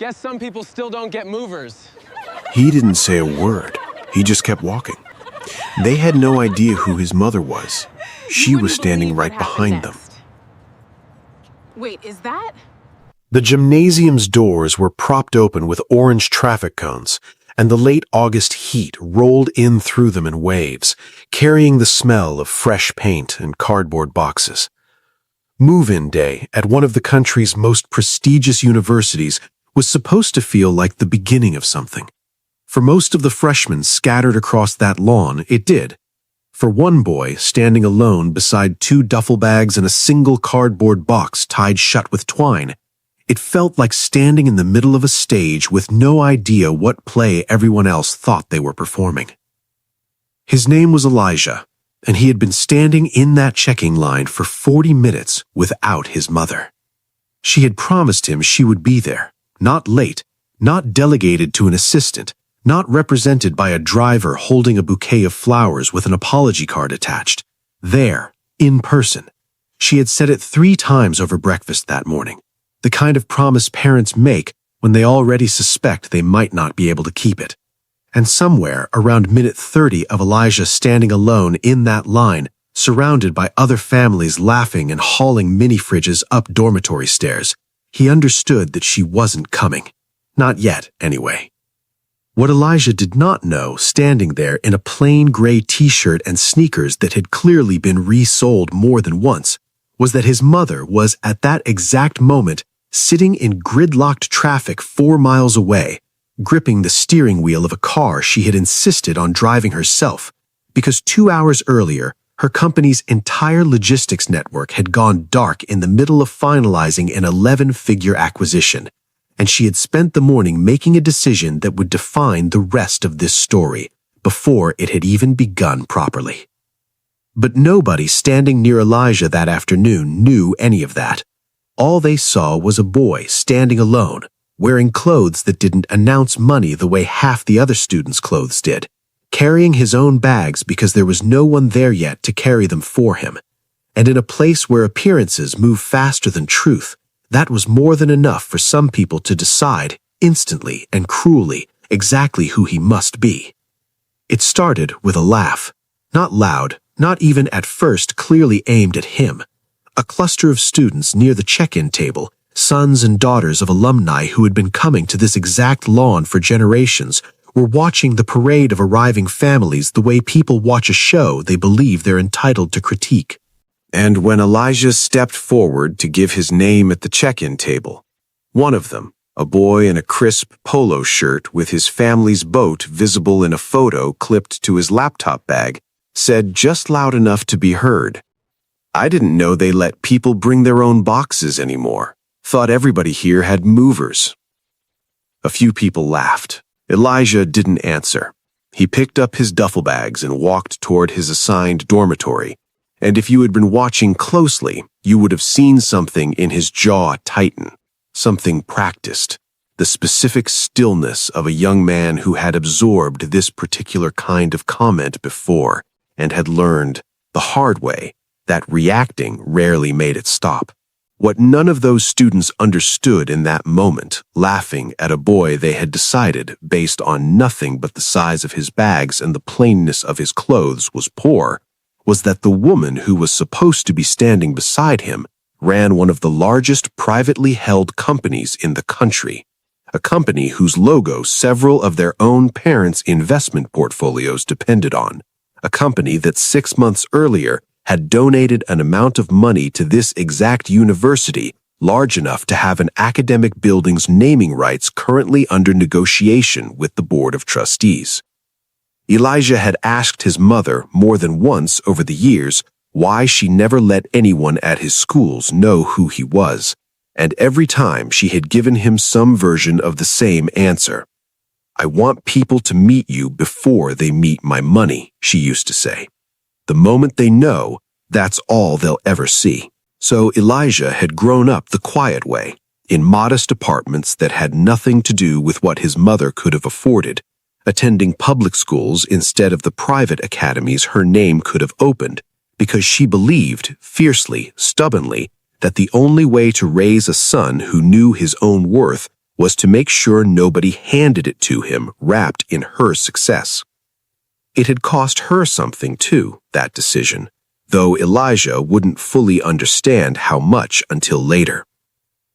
Guess some people still don't get movers. He didn't say a word. He just kept walking. They had no idea who his mother was. She was standing right behind them. Wait, is that? The gymnasium's doors were propped open with orange traffic cones, and the late August heat rolled in through them in waves, carrying the smell of fresh paint and cardboard boxes. Move-in day at one of the country's most prestigious universities was supposed to feel like the beginning of something. For most of the freshmen scattered across that lawn, it did. For one boy standing alone beside 2 duffel bags and a single cardboard box tied shut with twine, it felt like standing in the middle of a stage with no idea what play everyone else thought they were performing. His name was Elijah, and he had been standing in that checking line for 40 minutes without his mother. She had promised him she would be there, not late, not delegated to an assistant, not represented by a driver holding a bouquet of flowers with an apology card attached. There, in person. She had said it 3 times over breakfast that morning, the kind of promise parents make when they already suspect they might not be able to keep it. And somewhere around minute 30 of Elijah standing alone in that line, surrounded by other families laughing and hauling mini-fridges up dormitory stairs, he understood that she wasn't coming. Not yet, anyway. What Elijah did not know, standing there in a plain gray t-shirt and sneakers that had clearly been resold more than once, was that his mother was at that exact moment sitting in gridlocked traffic 4 miles away, gripping the steering wheel of a car she had insisted on driving herself, because 2 hours earlier, her company's entire logistics network had gone dark in the middle of finalizing an 11-figure acquisition, and she had spent the morning making a decision that would define the rest of this story before it had even begun properly. But nobody standing near Elijah that afternoon knew any of that. All they saw was a boy standing alone, wearing clothes that didn't announce money the way half the other students' clothes did, carrying his own bags because there was no one there yet to carry them for him. And in a place where appearances move faster than truth, that was more than enough for some people to decide, instantly and cruelly, exactly who he must be. It started with a laugh, not loud, not even at first clearly aimed at him. A cluster of students near the check-in table, sons and daughters of alumni who had been coming to this exact lawn for generations, were watching the parade of arriving families the way people watch a show they believe they're entitled to critique. And when Elijah stepped forward to give his name at the check-in table, one of them, a boy in a crisp polo shirt with his family's boat visible in a photo clipped to his laptop bag, said just loud enough to be heard, "I didn't know they let people bring their own boxes anymore. Thought everybody here had movers." A few people laughed. Elijah didn't answer. He picked up his duffel bags and walked toward his assigned dormitory, and if you had been watching closely, you would have seen something in his jaw tighten, something practiced, the specific stillness of a young man who had absorbed this particular kind of comment before and had learned, the hard way, that reacting rarely made it stop. What none of those students understood in that moment, laughing at a boy they had decided, based on nothing but the size of his bags and the plainness of his clothes, was poor, was that the woman who was supposed to be standing beside him ran one of the largest privately held companies in the country, a company whose logo several of their own parents' investment portfolios depended on, a company that 6 months earlier had donated an amount of money to this exact university large enough to have an academic building's naming rights currently under negotiation with the Board of Trustees. Elijah had asked his mother more than once over the years why she never let anyone at his schools know who he was, and every time she had given him some version of the same answer. "I want people to meet you before they meet my money," she used to say. The moment they know, that's all they'll ever see. So Elijah had grown up the quiet way, in modest apartments that had nothing to do with what his mother could have afforded, attending public schools instead of the private academies her name could have opened, because she believed, fiercely, stubbornly, that the only way to raise a son who knew his own worth was to make sure nobody handed it to him wrapped in her success. It had cost her something too, that decision, though Elijah wouldn't fully understand how much until later.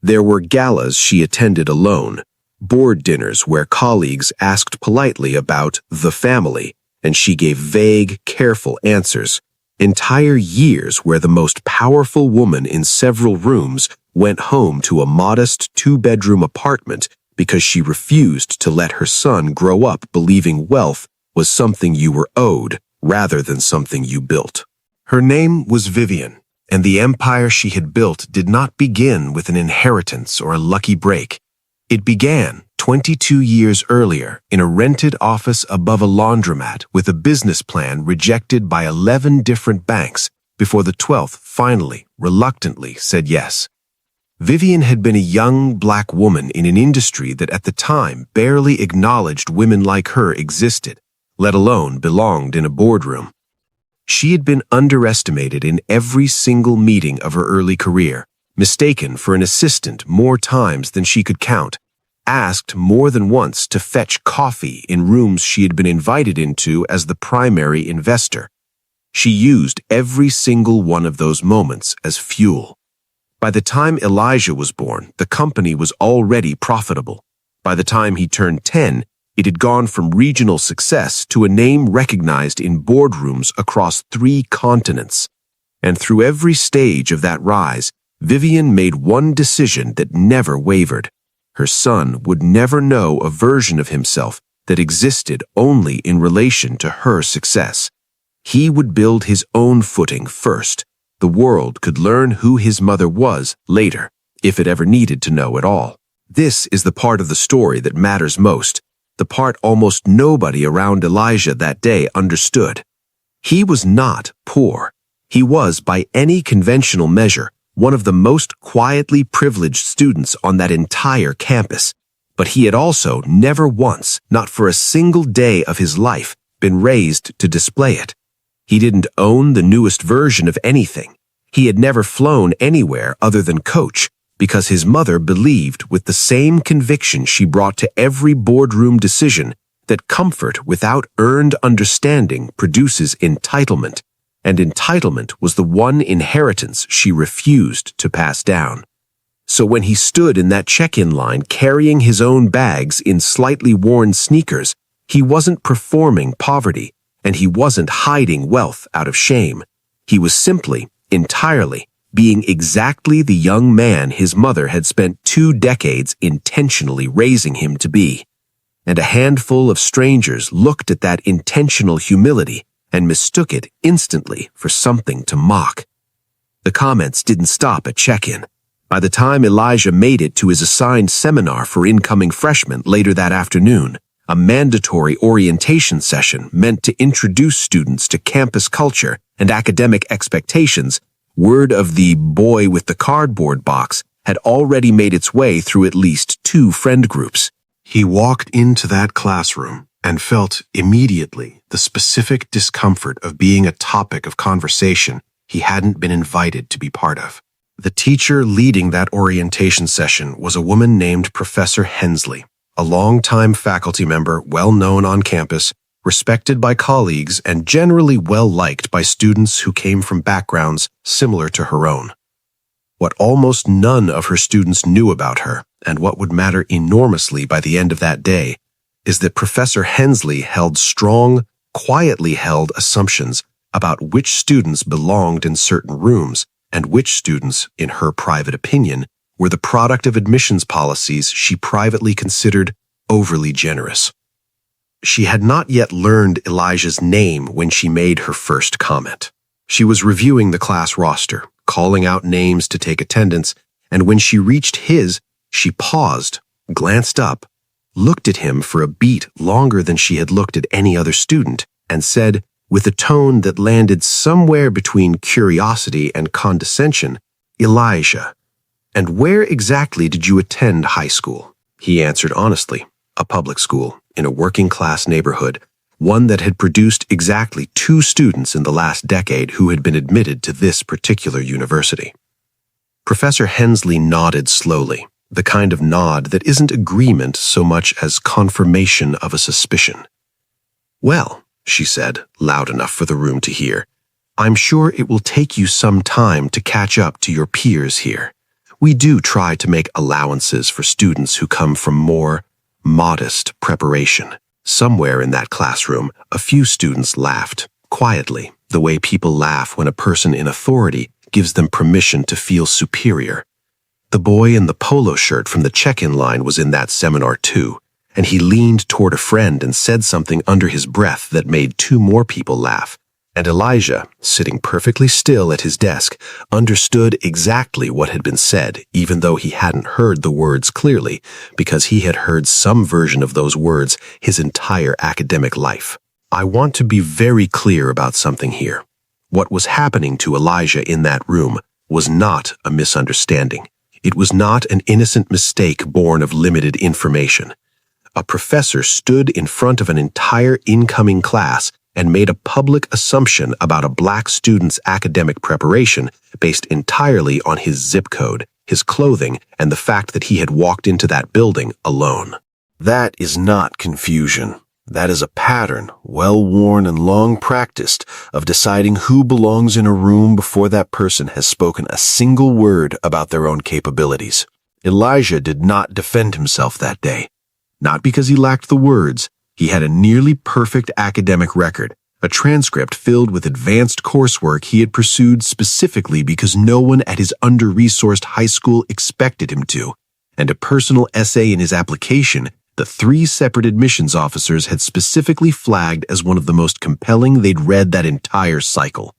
There were galas she attended alone, board dinners where colleagues asked politely about the family, and she gave vague, careful answers, entire years where the most powerful woman in several rooms went home to a modest two-bedroom apartment because she refused to let her son grow up believing wealth was something you were owed rather than something you built. Her name was Vivian, and the empire she had built did not begin with an inheritance or a lucky break. It began 22 years earlier in a rented office above a laundromat with a business plan rejected by 11 different banks before the 12th finally, reluctantly said yes. Vivian had been a young black woman in an industry that at the time barely acknowledged women like her existed, let alone belonged in a boardroom. She had been underestimated in every single meeting of her early career, mistaken for an assistant more times than she could count, asked more than once to fetch coffee in rooms she had been invited into as the primary investor. She used every single one of those moments as fuel. By the time Elijah was born, the company was already profitable. By the time he turned 10, it had gone from regional success to a name recognized in boardrooms across 3 continents. And through every stage of that rise, Vivian made one decision that never wavered. Her son would never know a version of himself that existed only in relation to her success. He would build his own footing first. The world could learn who his mother was later, if it ever needed to know at all. This is the part of the story that matters most, the part almost nobody around Elijah that day understood. He was not poor. He was, by any conventional measure, one of the most quietly privileged students on that entire campus. But he had also never once, not for a single day of his life, been raised to display it. He didn't own the newest version of anything. He had never flown anywhere other than coach, because his mother believed with the same conviction she brought to every boardroom decision that comfort without earned understanding produces entitlement, and entitlement was the one inheritance she refused to pass down. So when he stood in that check-in line carrying his own bags in slightly worn sneakers, he wasn't performing poverty, and he wasn't hiding wealth out of shame. He was simply, entirely, being exactly the young man his mother had spent 2 decades intentionally raising him to be. And a handful of strangers looked at that intentional humility and mistook it instantly for something to mock. The comments didn't stop at check-in. By the time Elijah made it to his assigned seminar for incoming freshmen later that afternoon, a mandatory orientation session meant to introduce students to campus culture and academic expectations, word of the boy with the cardboard box had already made its way through at least 2 friend groups. He walked into that classroom and felt immediately the specific discomfort of being a topic of conversation he hadn't been invited to be part of. The teacher leading that orientation session was a woman named Professor Hensley, a longtime faculty member well known on campus, respected by colleagues, and generally well-liked by students who came from backgrounds similar to her own. What almost none of her students knew about her, and what would matter enormously by the end of that day, is that Professor Hensley held strong, quietly held assumptions about which students belonged in certain rooms and which students, in her private opinion, were the product of admissions policies she privately considered overly generous. She had not yet learned Elijah's name when she made her first comment. She was reviewing the class roster, calling out names to take attendance, and when she reached his, she paused, glanced up, looked at him for a beat longer than she had looked at any other student, and said, with a tone that landed somewhere between curiosity and condescension, "Elijah, and where exactly did you attend high school?" He answered honestly, a public school in a working-class neighborhood, one that had produced exactly 2 students in the last decade who had been admitted to this particular university. Professor Hensley nodded slowly, the kind of nod that isn't agreement so much as confirmation of a suspicion. "Well," she said, loud enough for the room to hear, "I'm sure it will take you some time to catch up to your peers here. We do try to make allowances for students who come from more modest preparation." Somewhere in that classroom, a few students laughed, quietly, the way people laugh when a person in authority gives them permission to feel superior. The boy in the polo shirt from the check-in line was in that seminar too, and he leaned toward a friend and said something under his breath that made two more people laugh. And Elijah, sitting perfectly still at his desk, understood exactly what had been said, even though he hadn't heard the words clearly, because he had heard some version of those words his entire academic life. I want to be very clear about something here. What was happening to Elijah in that room was not a misunderstanding. It was not an innocent mistake born of limited information. A professor stood in front of an entire incoming class and made a public assumption about a black student's academic preparation based entirely on his zip code, his clothing, and the fact that he had walked into that building alone. That is not confusion. That is a pattern, well-worn and long practiced, of deciding who belongs in a room before that person has spoken a single word about their own capabilities. Elijah did not defend himself that day. Not because he lacked the words. He had a nearly perfect academic record, a transcript filled with advanced coursework he had pursued specifically because no one at his under-resourced high school expected him to, and a personal essay in his application the 3 separate admissions officers had specifically flagged as one of the most compelling they'd read that entire cycle.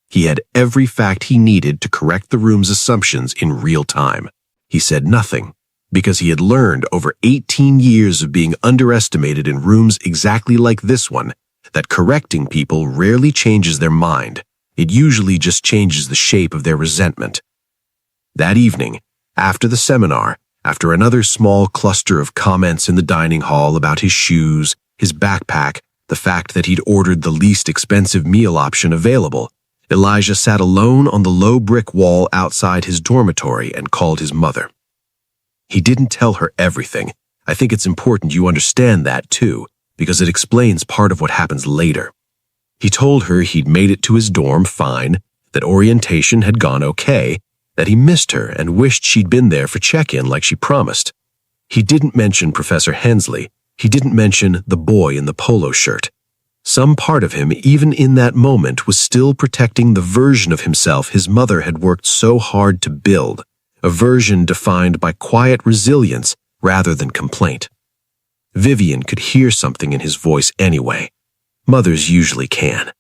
He had every fact he needed to correct the room's assumptions in real time. He said nothing, because he had learned over 18 years of being underestimated in rooms exactly like this one that correcting people rarely changes their mind. It usually just changes the shape of their resentment. That evening, after the seminar, after another small cluster of comments in the dining hall about his shoes, his backpack, the fact that he'd ordered the least expensive meal option available, Elijah sat alone on the low brick wall outside his dormitory and called his mother. He didn't tell her everything. I think it's important you understand that too, because it explains part of what happens later. He told her he'd made it to his dorm fine, that orientation had gone okay, that he missed her and wished she'd been there for check-in like she promised. He didn't mention Professor Hensley. He didn't mention the boy in the polo shirt. Some part of him, even in that moment, was still protecting the version of himself his mother had worked so hard to build, a version defined by quiet resilience rather than complaint. Vivian could hear something in his voice anyway. Mothers usually can.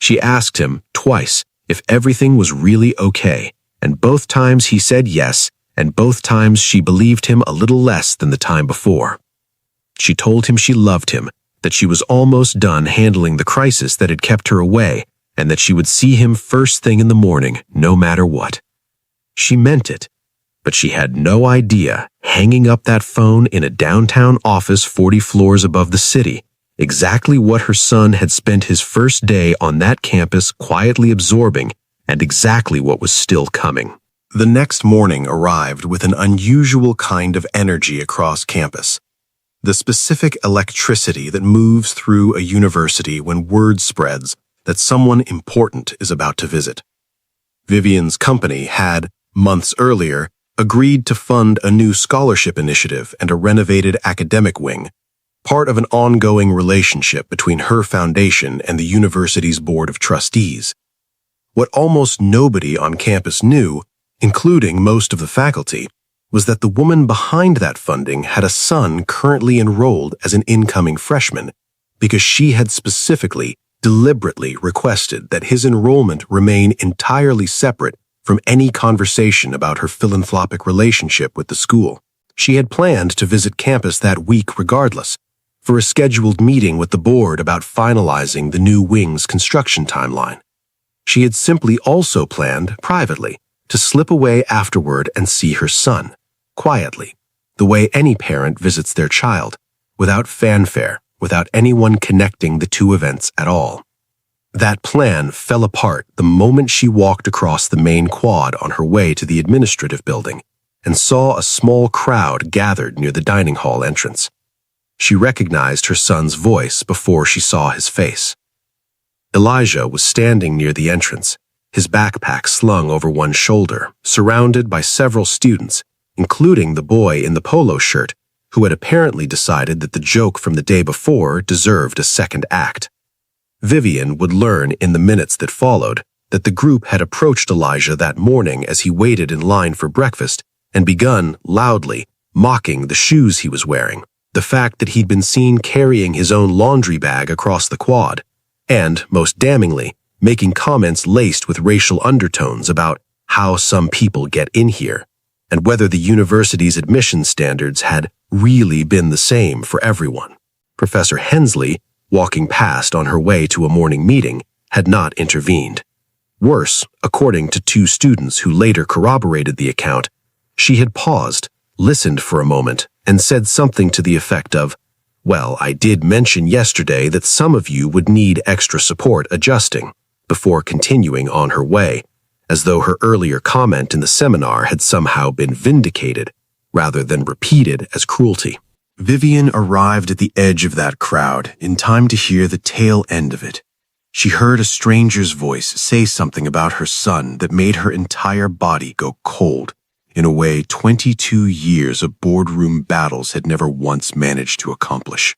She asked him, twice, if everything was really okay, and both times he said yes, and both times she believed him a little less than the time before. She told him she loved him, that she was almost done handling the crisis that had kept her away, and that she would see him first thing in the morning, no matter what. She meant it, but she had no idea, hanging up that phone in a downtown office 40 floors above the city, exactly what her son had spent his first day on that campus quietly absorbing, and exactly what was still coming. The next morning arrived with an unusual kind of energy across campus. The specific electricity that moves through a university when word spreads that someone important is about to visit. Vivian's company had, months earlier, agreed to fund a new scholarship initiative and a renovated academic wing, part of an ongoing relationship between her foundation and the university's board of trustees. What almost nobody on campus knew, including most of the faculty, was that the woman behind that funding had a son currently enrolled as an incoming freshman because she had specifically, deliberately requested that his enrollment remain entirely separate from any conversation about her philanthropic relationship with the school. She had planned to visit campus that week regardless, for a scheduled meeting with the board about finalizing the new wing's construction timeline. She had simply also planned, privately, to slip away afterward and see her son, quietly, the way any parent visits their child, without fanfare, without anyone connecting the two events at all. That plan fell apart the moment she walked across the main quad on her way to the administrative building, and saw a small crowd gathered near the dining hall entrance. She recognized her son's voice before she saw his face. Elijah was standing near the entrance, his backpack slung over one shoulder, surrounded by several students, including the boy in the polo shirt, who had apparently decided that the joke from the day before deserved a second act. Vivian would learn in the minutes that followed that the group had approached Elijah that morning as he waited in line for breakfast and begun, loudly, mocking the shoes he was wearing, the fact that he'd been seen carrying his own laundry bag across the quad, and, most damningly, making comments laced with racial undertones about how some people get in here, and whether the university's admission standards had really been the same for everyone. Professor Hensley, walking past on her way to a morning meeting, had not intervened. Worse, according to two students who later corroborated the account, she had paused, listened for a moment, and said something to the effect of, "Well, I did mention yesterday that some of you would need extra support adjusting," before continuing on her way, as though her earlier comment in the seminar had somehow been vindicated, rather than repeated as cruelty. Vivian arrived at the edge of that crowd in time to hear the tail end of it. She heard a stranger's voice say something about her son that made her entire body go cold, in a way 22 years of boardroom battles had never once managed to accomplish.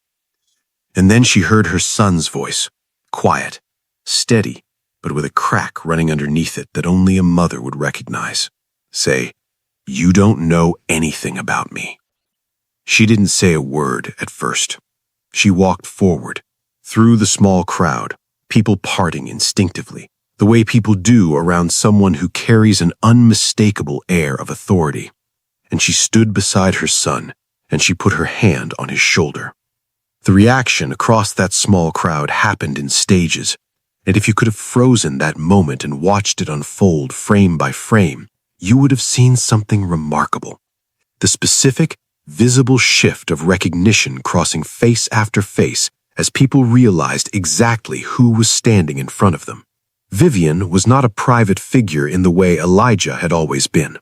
And then she heard her son's voice, quiet, steady, but with a crack running underneath it that only a mother would recognize, say, "You don't know anything about me." She didn't say a word at first. She walked forward, through the small crowd, people parting instinctively, the way people do around someone who carries an unmistakable air of authority. And she stood beside her son, and she put her hand on his shoulder. The reaction across that small crowd happened in stages, and if you could have frozen that moment and watched it unfold frame by frame, you would have seen something remarkable. The specific, visible shift of recognition crossing face after face as people realized exactly who was standing in front of them. Vivian was not a private figure in the way Elijah had always been.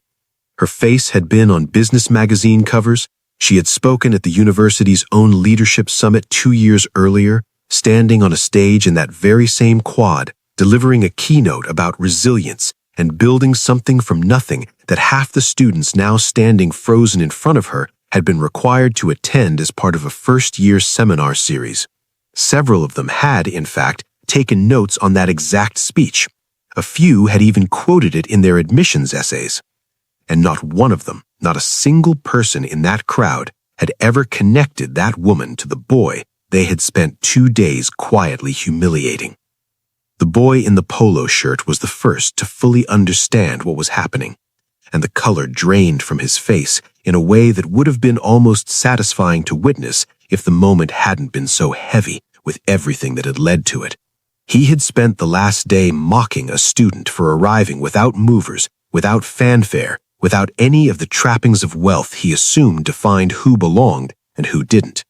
Her face had been on business magazine covers, she had spoken at the university's own leadership summit 2 years earlier, standing on a stage in that very same quad, delivering a keynote about resilience and building something from nothing that half the students now standing frozen in front of her had been required to attend as part of a first-year seminar series. Several of them had, in fact, taken notes on that exact speech. A few had even quoted it in their admissions essays. And not one of them, not a single person in that crowd, had ever connected that woman to the boy they had spent 2 days quietly humiliating. The boy in the polo shirt was the first to fully understand what was happening, and the color drained from his face in a way that would have been almost satisfying to witness if the moment hadn't been so heavy with everything that had led to it. He had spent the last day mocking a student for arriving without movers, without fanfare, without any of the trappings of wealth he assumed defined who belonged and who didn't.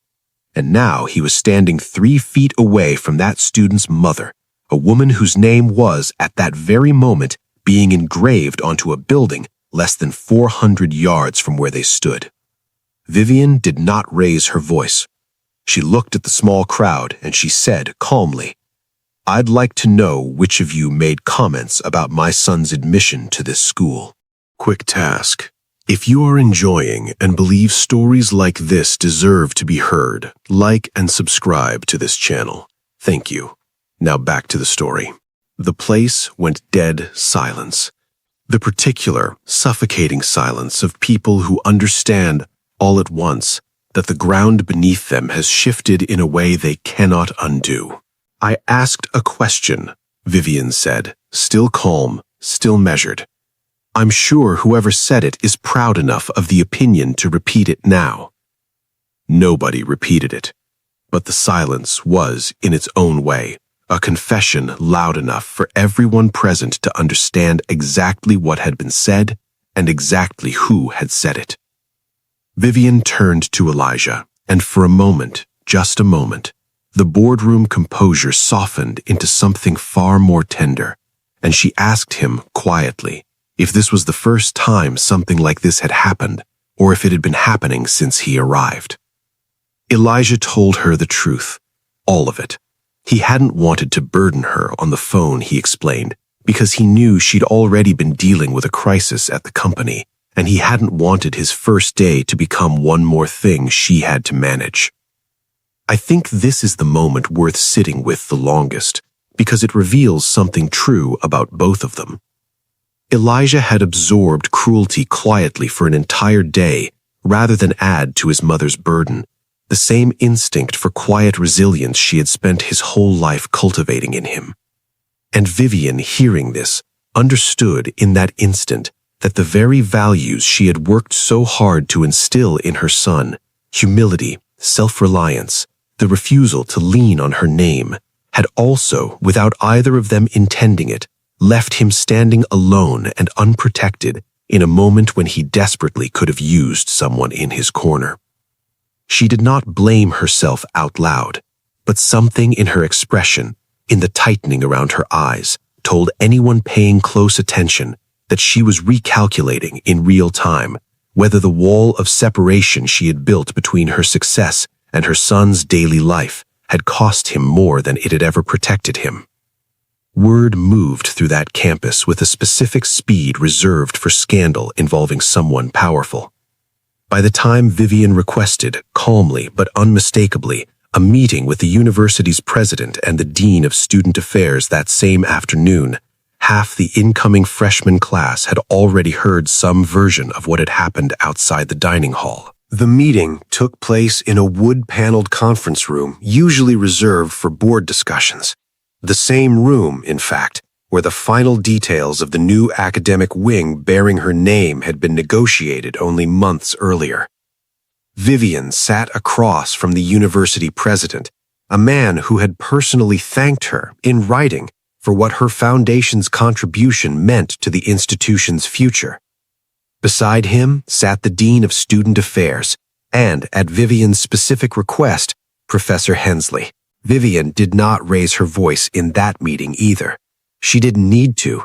And now he was standing 3 feet away from that student's mother, a woman whose name was, at that very moment, being engraved onto a building less than 400 yards from where they stood. Vivian did not raise her voice. She looked at the small crowd and she said calmly, "I'd like to know which of you made comments about my son's admission to this school." Quick task. If you are enjoying and believe stories like this deserve to be heard, like and subscribe to this channel. Thank you. Now back to the story. The place went dead silence. The particular, suffocating silence of people who understand all at once that the ground beneath them has shifted in a way they cannot undo. "I asked a question," Vivian said, still calm, still measured. "I'm sure whoever said it is proud enough of the opinion to repeat it now." Nobody repeated it, but the silence was, in its own way, a confession loud enough for everyone present to understand exactly what had been said and exactly who had said it. Vivian turned to Elijah, and for a moment, just a moment, the boardroom composure softened into something far more tender, and she asked him quietly, if this was the first time something like this had happened, or if it had been happening since he arrived. Elijah told her the truth, all of it. He hadn't wanted to burden her on the phone, he explained, because he knew she'd already been dealing with a crisis at the company, and he hadn't wanted his first day to become one more thing she had to manage. I think this is the moment worth sitting with the longest, because it reveals something true about both of them. Elijah had absorbed cruelty quietly for an entire day rather than add to his mother's burden, the same instinct for quiet resilience she had spent his whole life cultivating in him. And Vivian, hearing this, understood in that instant that the very values she had worked so hard to instill in her son, humility, self-reliance, the refusal to lean on her name, had also, without either of them intending it, left him standing alone and unprotected in a moment when he desperately could have used someone in his corner. She did not blame herself out loud, but something in her expression, in the tightening around her eyes, told anyone paying close attention that she was recalculating in real time whether the wall of separation she had built between her success and her son's daily life had cost him more than it had ever protected him. Word moved through that campus with a specific speed reserved for scandal involving someone powerful. By the time Vivian requested, calmly but unmistakably, a meeting with the university's president and the dean of student affairs that same afternoon, half the incoming freshman class had already heard some version of what had happened outside the dining hall. The meeting took place in a wood-paneled conference room usually reserved for board discussions. The same room, in fact, where the final details of the new academic wing bearing her name had been negotiated only months earlier. Vivian sat across from the university president, a man who had personally thanked her, in writing, for what her foundation's contribution meant to the institution's future. Beside him sat the dean of student affairs, and, at Vivian's specific request, Professor Hensley. Vivian did not raise her voice in that meeting either. She didn't need to.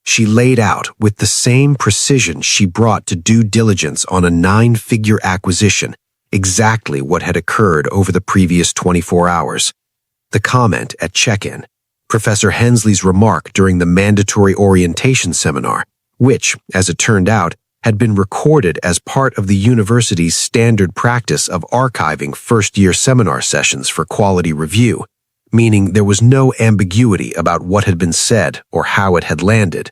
She laid out, with the same precision she brought to due diligence on a 9-figure acquisition, exactly what had occurred over the previous 24 hours. The comment at check-in, Professor Hensley's remark during the mandatory orientation seminar, which, as it turned out, had been recorded as part of the university's standard practice of archiving first-year seminar sessions for quality review, meaning there was no ambiguity about what had been said or how it had landed.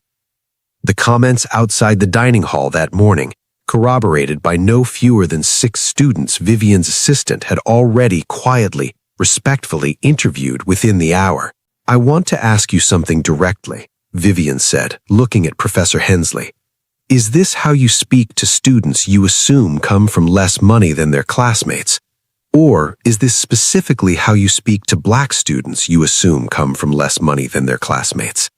The comments outside the dining hall that morning, corroborated by no fewer than 6 students Vivian's assistant had already quietly, respectfully interviewed within the hour. "I want to ask you something directly," Vivian said, looking at Professor Hensley. "Is this how you speak to students you assume come from less money than their classmates? Or is this specifically how you speak to Black students you assume come from less money than their classmates?"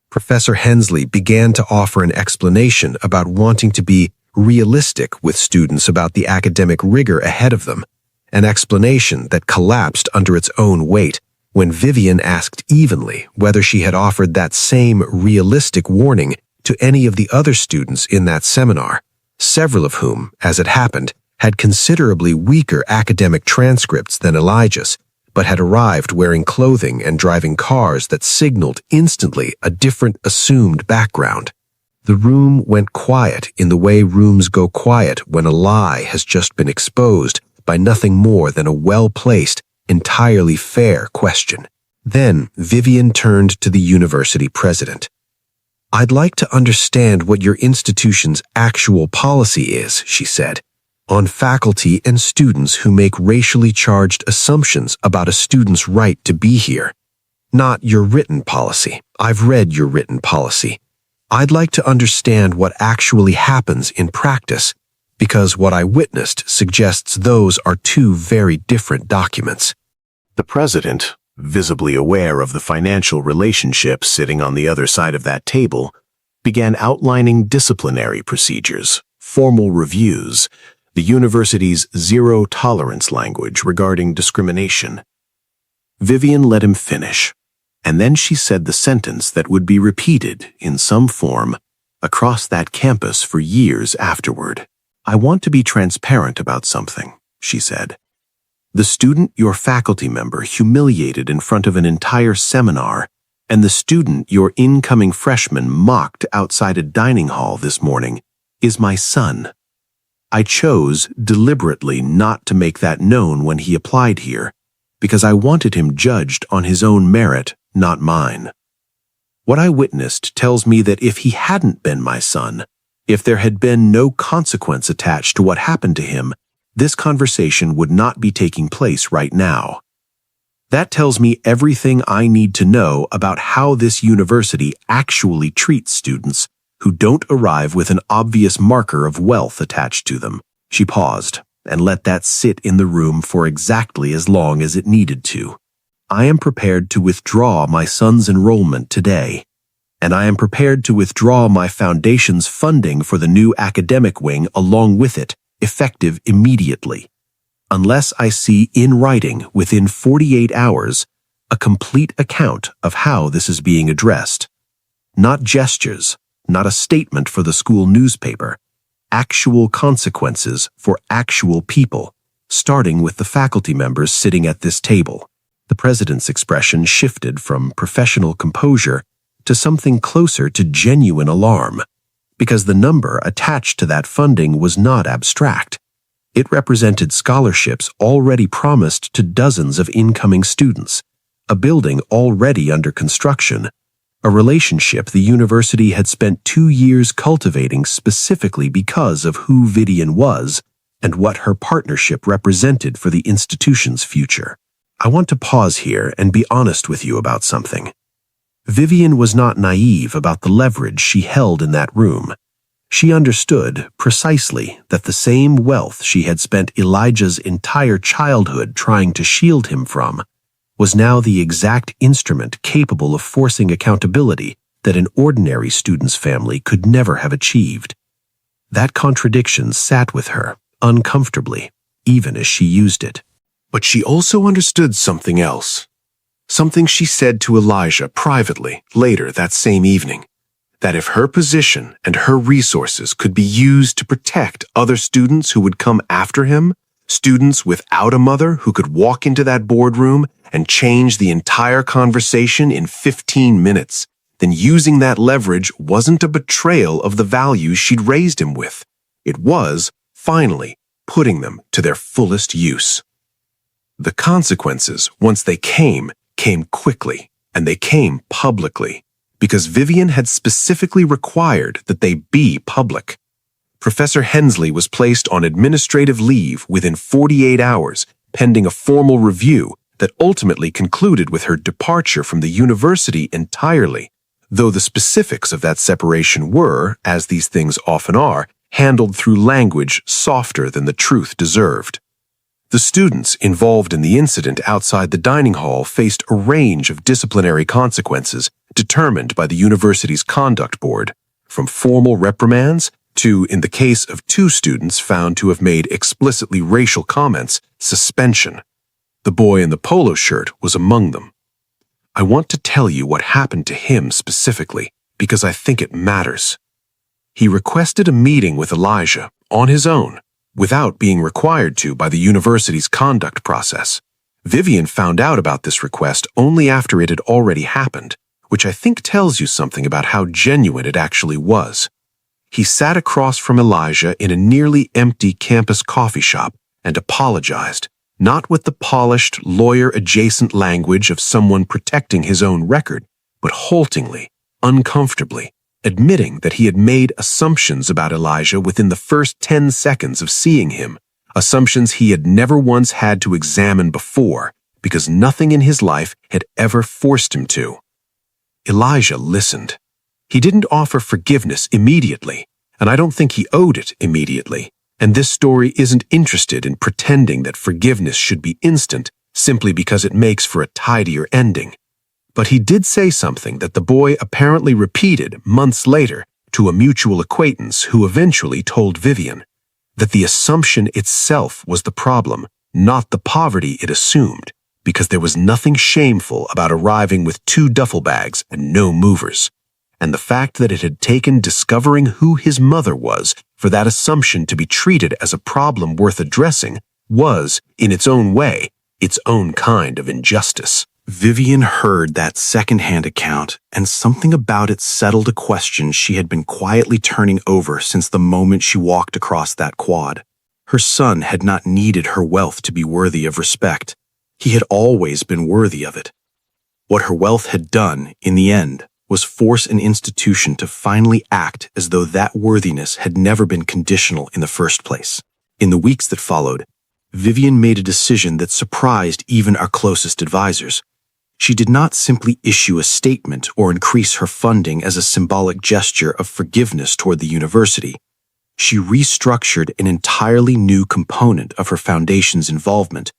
Professor Hensley began to offer an explanation about wanting to be realistic with students about the academic rigor ahead of them, an explanation that collapsed under its own weight when Vivian asked evenly whether she had offered that same realistic warning to any of the other students in that seminar, several of whom, as it happened, had considerably weaker academic transcripts than Elijah's, but had arrived wearing clothing and driving cars that signaled instantly a different assumed background. The room went quiet in the way rooms go quiet when a lie has just been exposed by nothing more than a well-placed, entirely fair question. Then Vivian turned to the university president. "I'd like to understand what your institution's actual policy is," she said, "on faculty and students who make racially charged assumptions about a student's right to be here. Not your written policy. I've read your written policy. I'd like to understand what actually happens in practice, because what I witnessed suggests those are 2 very different documents." The president, visibly aware of the financial relationship sitting on the other side of that table, began outlining disciplinary procedures, formal reviews, the university's zero-tolerance language regarding discrimination. Vivian let him finish, and then she said the sentence that would be repeated in some form across that campus for years afterward. "I want to be transparent about something," she said. "The student your faculty member humiliated in front of an entire seminar, and the student your incoming freshman mocked outside a dining hall this morning, is my son. I chose deliberately not to make that known when he applied here, because I wanted him judged on his own merit, not mine. What I witnessed tells me that if he hadn't been my son, if there had been no consequence attached to what happened to him, this conversation would not be taking place right now. That tells me everything I need to know about how this university actually treats students who don't arrive with an obvious marker of wealth attached to them." She paused and let that sit in the room for exactly as long as it needed to. "I am prepared to withdraw my son's enrollment today, and I am prepared to withdraw my foundation's funding for the new academic wing along with it, effective immediately, unless I see in writing within 48 hours a complete account of how this is being addressed. Not gestures, not a statement for the school newspaper, actual consequences for actual people, starting with the faculty members sitting at this table." The president's expression shifted from professional composure to something closer to genuine alarm, because the number attached to that funding was not abstract. It represented scholarships already promised to dozens of incoming students, a building already under construction, a relationship the university had spent 2 years cultivating specifically because of who Vivian was and what her partnership represented for the institution's future. I want to pause here and be honest with you about something. Vivian was not naive about the leverage she held in that room. She understood precisely that the same wealth she had spent Elijah's entire childhood trying to shield him from was now the exact instrument capable of forcing accountability that an ordinary student's family could never have achieved. That contradiction sat with her, uncomfortably, even as she used it. But she also understood something else. Something she said to Elijah privately later that same evening. That if her position and her resources could be used to protect other students who would come after him, students without a mother who could walk into that boardroom and change the entire conversation in 15 minutes, then using that leverage wasn't a betrayal of the values she'd raised him with. It was, finally, putting them to their fullest use. The consequences, once they came quickly, and they came publicly, because Vivian had specifically required that they be public. Professor Hensley was placed on administrative leave within 48 hours, pending a formal review that ultimately concluded with her departure from the university entirely, though the specifics of that separation were, as these things often are, handled through language softer than the truth deserved. The students involved in the incident outside the dining hall faced a range of disciplinary consequences determined by the university's conduct board, from formal reprimands to, in the case of 2 students found to have made explicitly racial comments, suspension. The boy in the polo shirt was among them. I want to tell you what happened to him specifically, because I think it matters. He requested a meeting with Elijah on his own, without being required to by the university's conduct process. Vivian found out about this request only after it had already happened, which I think tells you something about how genuine it actually was. He sat across from Elijah in a nearly empty campus coffee shop and apologized, not with the polished, lawyer-adjacent language of someone protecting his own record, but haltingly, uncomfortably, admitting that he had made assumptions about Elijah within the first 10 seconds of seeing him, assumptions he had never once had to examine before, because nothing in his life had ever forced him to. Elijah listened. He didn't offer forgiveness immediately, and I don't think he owed it immediately, and this story isn't interested in pretending that forgiveness should be instant simply because it makes for a tidier ending. But he did say something that the boy apparently repeated months later to a mutual acquaintance who eventually told Vivian that the assumption itself was the problem, not the poverty it assumed, because there was nothing shameful about arriving with 2 duffel bags and no movers. and the fact that it had taken discovering who his mother was for that assumption to be treated as a problem worth addressing was, in its own way, its own kind of injustice. Vivian heard that second-hand account, and something about it settled a question she had been quietly turning over since the moment she walked across that quad. Her son had not needed her wealth to be worthy of respect. He had always been worthy of it. What her wealth had done, in the end, was force an institution to finally act as though that worthiness had never been conditional in the first place. In the weeks that followed, Vivian made a decision that surprised even our closest advisors. She did not simply issue a statement or increase her funding as a symbolic gesture of forgiveness toward the university. She restructured an entirely new component of her foundation's involvement,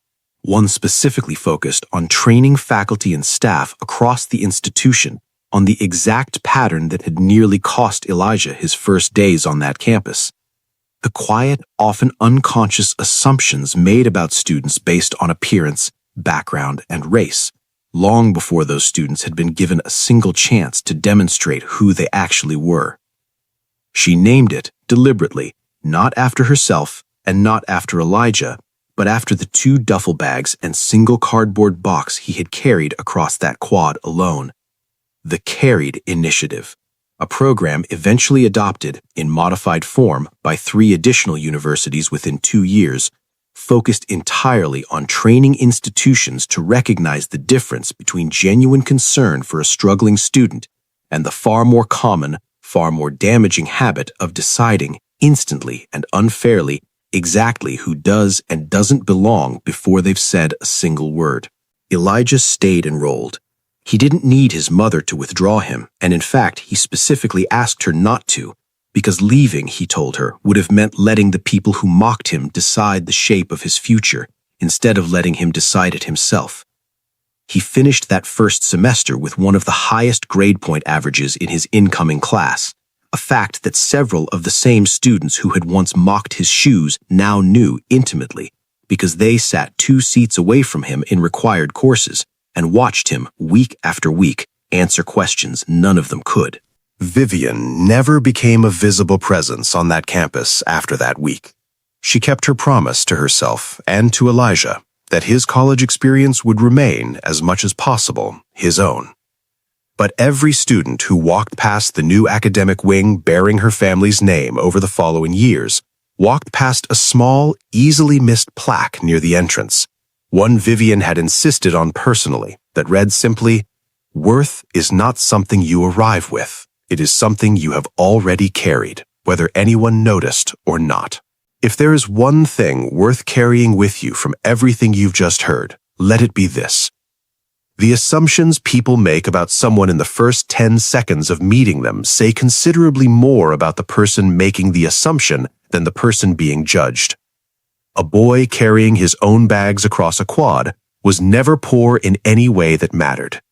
one specifically focused on training faculty and staff across the institution on the exact pattern that had nearly cost Elijah his first days on that campus. The quiet, often unconscious assumptions made about students based on appearance, background, and race, long before those students had been given a single chance to demonstrate who they actually were. She named it, deliberately, not after herself and not after Elijah, but after the 2 duffel bags and single cardboard box he had carried across that quad alone. The Carried Initiative, a program eventually adopted in modified form by 3 additional universities within 2 years, focused entirely on training institutions to recognize the difference between genuine concern for a struggling student and the far more common, far more damaging habit of deciding instantly and unfairly exactly who does and doesn't belong before they've said a single word. Elijah stayed enrolled. He didn't need his mother to withdraw him, and in fact, he specifically asked her not to, because leaving, he told her, would have meant letting the people who mocked him decide the shape of his future, instead of letting him decide it himself. He finished that first semester with one of the highest grade point averages in his incoming class, a fact that several of the same students who had once mocked his shoes now knew intimately, because they sat 2 seats away from him in required courses and watched him, week after week, answer questions none of them could. Vivian never became a visible presence on that campus after that week. She kept her promise to herself and to Elijah that his college experience would remain, as much as possible, his own. But every student who walked past the new academic wing bearing her family's name over the following years walked past a small, easily missed plaque near the entrance, one Vivian had insisted on personally, that read simply, "Worth is not something you arrive with. It is something you have already carried, whether anyone noticed or not." If there is one thing worth carrying with you from everything you've just heard, let it be this. The assumptions people make about someone in the first 10 seconds of meeting them say considerably more about the person making the assumption than the person being judged. A boy carrying his own bags across a quad was never poor in any way that mattered.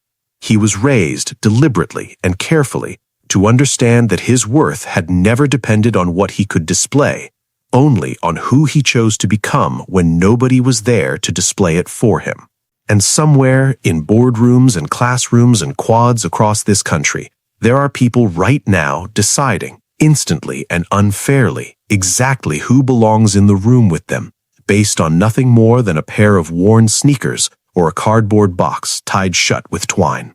He was raised deliberately and carefully to understand that his worth had never depended on what he could display, only on who he chose to become when nobody was there to display it for him. And somewhere in boardrooms and classrooms and quads across this country, there are people right now deciding, instantly and unfairly, exactly who belongs in the room with them, based on nothing more than a pair of worn sneakers or a cardboard box tied shut with twine.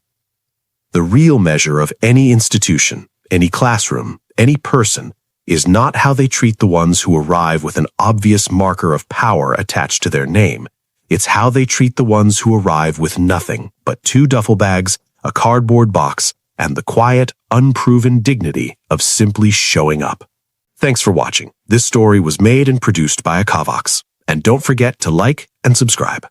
The real measure of any institution, any classroom, any person, is not how they treat the ones who arrive with an obvious marker of power attached to their name. It's how they treat the ones who arrive with nothing but 2 duffel bags, a cardboard box, and the quiet, unproven dignity of simply showing up. Thanks for watching. This story was made and produced by Akavox. And don't forget to like and subscribe.